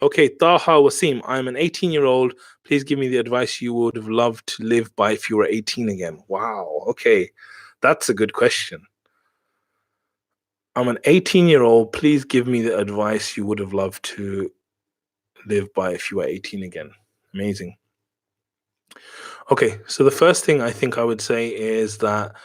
Okay, Taha Wasim, I'm an 18-year-old. Please give me the advice you would have loved to live by if you were 18 again. Wow, okay. That's a good question. I'm an 18-year-old. Please give me the advice you would have loved to live by if you were 18 again. Amazing. Okay, so the first thing I think I would say is that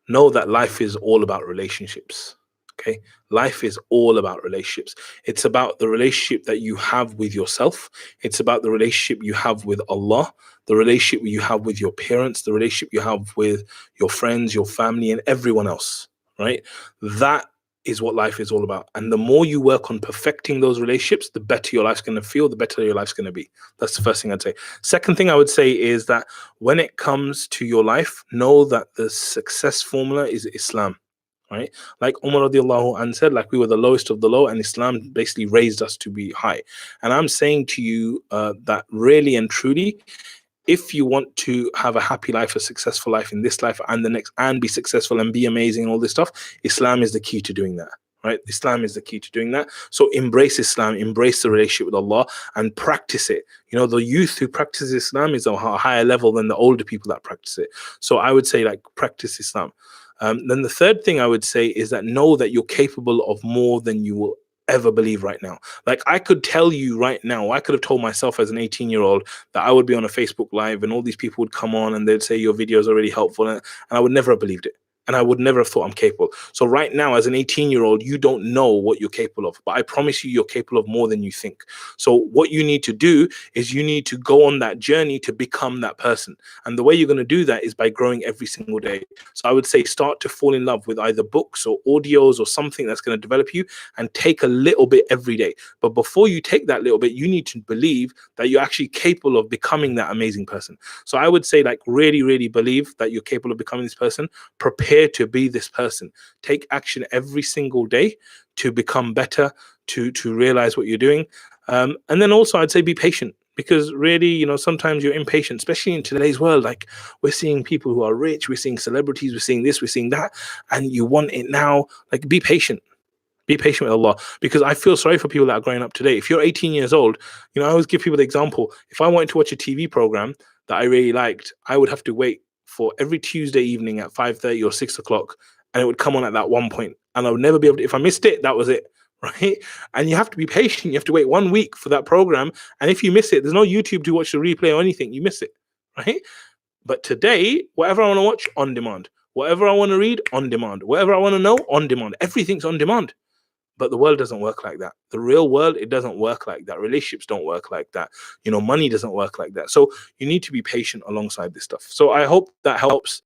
know that life is all about relationships. Okay, life is all about relationships. It's about the relationship that you have with yourself. It's about the relationship you have with Allah, the relationship you have with your parents, the relationship you have with your friends, your family, and everyone else. Right? That is what life is all about. And the more you work on perfecting those relationships, the better your life's going to feel, the better your life's going to be. That's the first thing I'd say. Second thing I would say is that when it comes to your life, know that the success formula is Islam. Right? Like Umar radiallahu anhu said, like we were the lowest of the low, and Islam basically raised us to be high. And I'm saying to you that really and truly, if you want to have a happy life, a successful life in this life and the next, and be successful and be amazing and all this stuff, Islam is the key to doing that. Right? Islam is the key to doing that. So embrace Islam, embrace the relationship with Allah, and practice it. You know, the youth who practice Islam is a higher level than the older people that practice it. So I would say, like, practice Islam. Then the third thing I would say is that know that you're capable of more than you will ever believe right now. Like, I could tell you right now, I could have told myself as an 18-year-old that I would be on a Facebook Live and all these people would come on and they'd say your video is already helpful, and I would never have believed it. And I would never have thought I'm capable. So right now, as an 18-year-old, you don't know what you're capable of. But I promise you, you're capable of more than you think. So what you need to do is you need to go on that journey to become that person. And the way you're going to do that is by growing every single day. So I would say start to fall in love with either books or audios or something that's going to develop you, and take a little bit every day. But before you take that little bit, you need to believe that you're actually capable of becoming that amazing person. So I would say, like, really, really believe that you're capable of becoming this person. Prepare to be this person. Take action every single day to become better, to realize what you're doing. And then also I'd say be patient, because really, you know, sometimes you're impatient, especially in today's world. Like, we're seeing people who are rich, we're seeing celebrities, we're seeing this, we're seeing that, and you want it now. Like, be patient. Be patient with Allah, because I feel sorry for people that are growing up today. If you're 18 years old, you know, I always give people the example. If I wanted to watch a TV program that I really liked, I would have to wait for every Tuesday evening at 5:30 or 6 o'clock, and it would come on at that one point, and I would never be able to, if I missed it, that was it. Right? And you have to be patient. You have to wait 1 week for that program, and if you miss it, there's no YouTube to watch the replay or anything. You miss it. Right? But today, whatever I want to watch, on demand. Whatever I want to read, on demand. Whatever I want to know, on demand. Everything's on demand. But the world doesn't work like that. The real world, it doesn't work like that. Relationships don't work like that. You know, money doesn't work like that. So you need to be patient alongside this stuff. So I hope that helps.